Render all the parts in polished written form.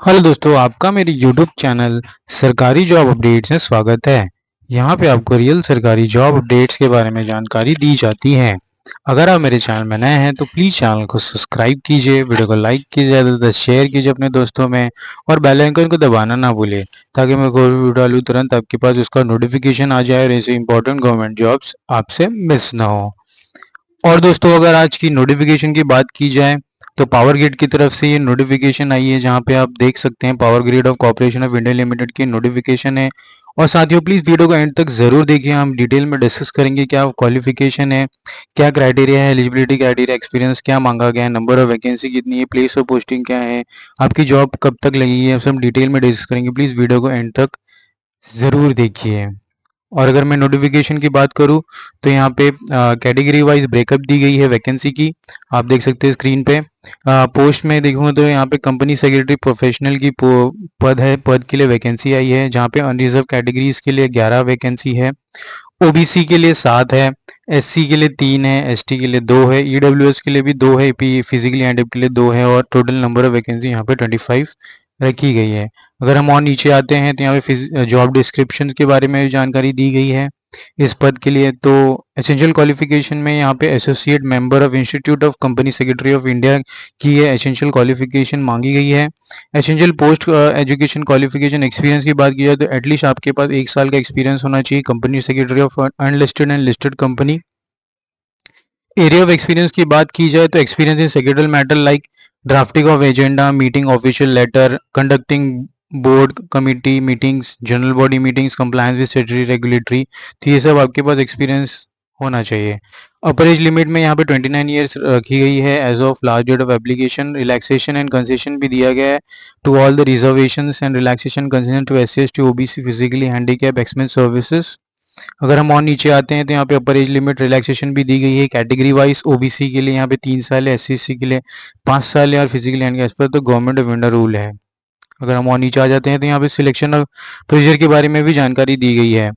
Hello दोस्तों, आपका मेरे यूट्यूब चैनल सरकारी जॉब अपडेट्स में स्वागत है। यहाँ पे आपको रियल सरकारी जॉब अपडेट्स के बारे में जानकारी दी जाती है। अगर आप मेरे चैनल में नए हैं तो प्लीज़ चैनल को सब्सक्राइब कीजिए, वीडियो को लाइक कीजिए, ज़्यादा से ज़्यादा शेयर कीजिए अपने दोस्तों में और बेल आइकन को दबाना ना भूलें ताकि मैं कोई भी वीडियो डालूँ तुरंत आपके पास उसका नोटिफिकेशन आ जाए और ऐसे इंपॉर्टेंट गवर्नमेंट जॉब्स आपसे मिस ना हो। और दोस्तों, अगर आज की नोटिफिकेशन की बात की जाए तो पावर ग्रिड की तरफ से ये नोटिफिकेशन आई है, जहां पे आप देख सकते हैं power grid of corporation of India limited की नोटिफिकेशन है। और साथियों, प्लीज़ वीडियो को एंड तक ज़रूर देखिए। हम डिटेल में डिस्कस करेंगे क्या क्वालिफिकेशन है, क्या क्राइटेरिया है, एलिजिबिलिटी क्राइटेरिया, एक्सपीरियंस क्या मांगा गया है, नंबर ऑफ वैकेंसी कितनी है, प्लेस ऑफ पोस्टिंग क्या है, आपकी जॉब कब तक लगेगी, है सब डिटेल में डिस्कस करेंगे। प्लीज़ वीडियो को एंड तक ज़रूर देखिए। और अगर मैं नोटिफिकेशन की बात करूं तो यहाँ पे कैटेगरी वाइज ब्रेकअप दी गई है वैकेंसी की। आप देख सकते हैं स्क्रीन पे। पोस्ट में देखूँ तो यहाँ पे कंपनी सेक्रेटरी प्रोफेशनल की पद है, पद के लिए वैकेंसी आई है, जहाँ पे अनरिजर्व कैटेगरीज के लिए 11 वैकेंसी है, ओबीसी के लिए 7 है, एससी के लिए 3 है, एसटी के लिए 2 है, ईडब्ल्यूएस के लिए भी 2 है, पी फिजिकली हैंडिकैप्ड के लिए 2 है और टोटल नंबर ऑफ वैकेंसी यहाँ पे 25 रखी गई है। अगर हम और नीचे आते हैं तो यहाँ पे जॉब डिस्क्रिप्शन के बारे में भी जानकारी दी गई है इस पद के लिए। तो एसेंशियल क्वालिफिकेशन में यहाँ पे associate member of institute of company secretary of India की ये एसेंशियल क्वालिफिकेशन मांगी गई है। Essential post education qualification experience की बात की जाए तो एटलीस्ट आपके पास 1 साल का एक्सपीरियंस होना चाहिए company secretary of unlisted and listed company. Area of experience की बात की जाए तो experience in secretary matter like drafting of agenda, meeting official letter, conducting board committee meetings, general body meetings, compliance with statutory regulatory. तो ये सब आपके पास experience होना चाहिए। अपर एज लिमिट में यहाँ पे 29 ईयर्स रखी गई है age of last date of application. Relaxation and concession भी दिया गया है to all the reservations and relaxation concession to SC ST OBC physically handicap ex men services. अगर हम और नीचे आते हैं तो यहाँ पे अपर एज लिमिट रिलैक्सेशन भी दी गई है कैटेगरी वाइज। ओबीसी के लिए यहाँ पे 3 साल है, एससी के लिए 5 साल है और फिजिकली हैंडिकैप एज पर तो गवर्नमेंट ऑफ इंडिया रूल है। अगर हम और नीचे आ जाते हैं तो यहाँ पे सिलेक्शन ऑफ प्रोसीजर के बारे में भी जानकारी दी गई है।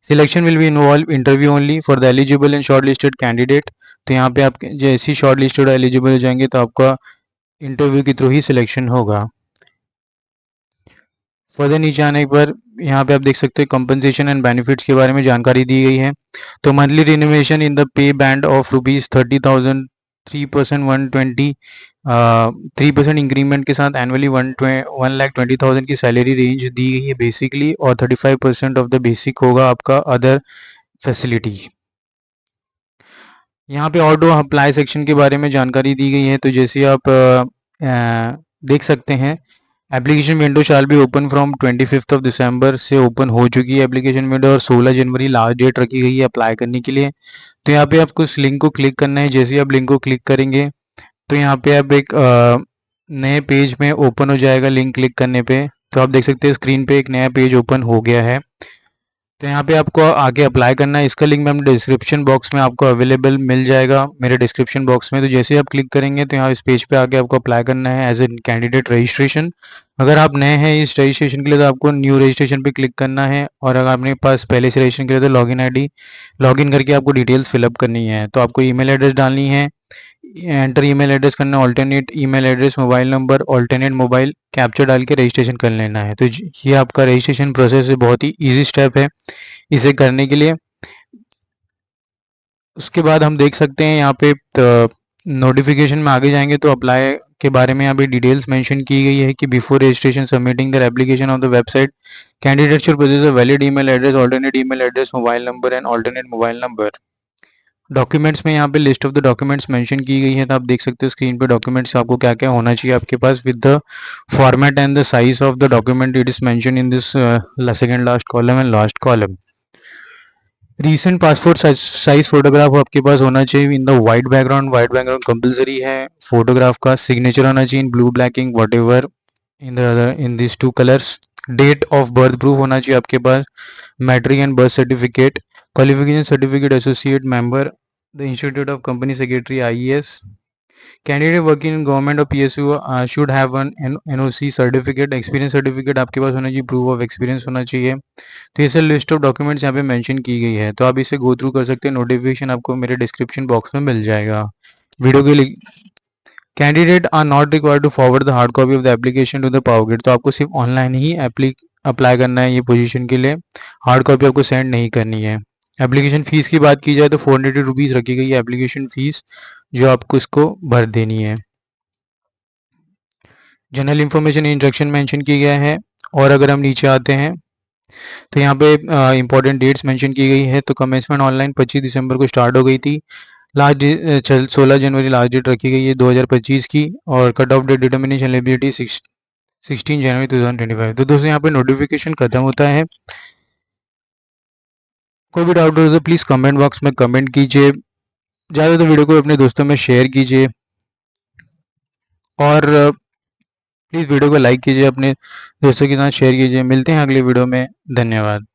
Selection will be involve interview only for the eligible and short listed candidate. तो यहाँ पे आप जैसे शॉर्ट लिस्टेड और एलिजिबल हो जाएंगे तो आपका इंटरव्यू के थ्रू ही सिलेक्शन होगा। फर्दर नीचे आने पर यहाँ पे आप देख सकते हैं कंपनसेशन एंड बेनिफिट्स के बारे में जानकारी दी गई है। तो monthly renovation in the pay band of ₹30,000, 3% 120, 3% increment के साथ एनुअली 1,20,000 की सैलरी रेंज दी गई है बेसिकली, और 35% ऑफ द बेसिक होगा आपका अदर फैसिलिटी। यहाँ पे ऑटो अप्लाई सेक्शन के बारे में जानकारी दी गई है। तो जैसे आप देख सकते हैं, application window shall be open from 25 दिसंबर से ओपन हो चुकी है एप्लीकेशन विंडो, और 16 जनवरी लास्ट डेट रखी गई है अप्लाई करने के लिए। तो यहाँ पे आपको इस लिंक को क्लिक करना है। जैसे ही आप लिंक को क्लिक करेंगे तो यहाँ पे आप एक नए पेज में ओपन हो जाएगा लिंक क्लिक करने पे। तो आप देख सकते हैं स्क्रीन पे एक नया पेज ओपन हो गया है। तो यहाँ पे आपको आगे अप्लाई करना है। इसका लिंक मैं डिस्क्रिप्शन बॉक्स में आपको अवेलेबल मिल जाएगा मेरे डिस्क्रिप्शन बॉक्स में। तो जैसे ही आप क्लिक करेंगे तो यहाँ इस पेज पे आके आपको अप्लाई करना है एज ए कैंडिडेट रजिस्ट्रेशन। अगर आप नए हैं इस रजिस्ट्रेशन के लिए तो आपको न्यू रजिस्ट्रेशन पे क्लिक करना है, और अगर आपने पास पहले से रजिस्ट्रेशन किया तो लॉगिन आईडी लॉगिन करके आपको डिटेल्स फिलअप करनी है। तो आपको ईमेल एड्रेस डालनी है, एंटर ईमेल एड्रेस करना, alternate email address, mobile number, alternate mobile capture डाल के रजिस्ट्रेशन कर लेना है। तो ये आपका रजिस्ट्रेशन प्रोसेस है, बहुत ही ईजी स्टेप है इसे करने के लिए। उसके बाद हम देख सकते हैं यहाँ पे नोटिफिकेशन में आगे जाएंगे तो अप्लाई के बारे में यहाँ पे डिटेल्स मेंशन की गई है कि before registration submitting the application on the website candidate should possess a valid email address, alternate email address, mobile number and alternate mobile number. Documents में यहाँ पे list of the documents mention की गई है। तो आप देख सकते हो स्क्रीन पे डॉक्यूमेंट्स आपको क्या क्या होना चाहिए आपके पास with the format and the size of the document it is mention in this second last column and last column. Recent passport size photograph आपके पास होना चाहिए in the white background compulsory है। फोटोग्राफ का सिग्नेचर होना चाहिए in blue black ink whatever in the in this two colours. Date of birth proof होना चाहिए आपके पास, matric and birth certificate, qualification certificate, associate member the institute of company secretary IES. Candidate working in government और PSU should have one NOC certificate, experience certificate आपके पास होना चाहिए, proof of experience होना चाहिए। तो ये सब लिस्ट ऑफ डॉक्यूमेंट्स यहाँ पे मेंशन की गई है। तो आप इसे गो थ्रू कर सकते हैं, नोटिफिकेशन आपको मेरे डिस्क्रिप्शन बॉक्स में मिल जाएगा। वीडियो के candidate are not required to forward the hard copy of the application to the power grid. तो आपको सिर्फ ऑनलाइन ही अप्लाई करना है ये पोजीशन के लिए, हार्ड कॉपी आपको सेंड नहीं करनी है। एप्लीकेशन फ़ीस की बात की जाए तो 480 रुपीज़ रखी गई है एप्लीकेशन फ़ीस, जो आपको इसको भर देनी है। जनरल इन्फॉर्मेशन इंस्ट्रक्शन मेंशन किया गया है। और अगर हम नीचे आते हैं तो यहाँ पे इंपॉर्टेंट डेट्स मेंशन की गई है। तो कमेंसमेंट ऑनलाइन 25 दिसंबर को स्टार्ट हो गई थी। लास्ट 16 जनवरी लास्ट डेट रखी गई है 2025 की। और cut off date determination eligibility 16 जनवरी 2025। तो दोस्तों यहाँ पे नोटिफिकेशन खत्म होता है। कोई भी डाउट हो तो प्लीज़ कमेंट बॉक्स में कमेंट कीजिए। ज़्यादा तो वीडियो को अपने दोस्तों में शेयर कीजिए और प्लीज़ वीडियो को लाइक कीजिए, अपने दोस्तों के साथ शेयर कीजिए। मिलते हैं अगले वीडियो में। धन्यवाद।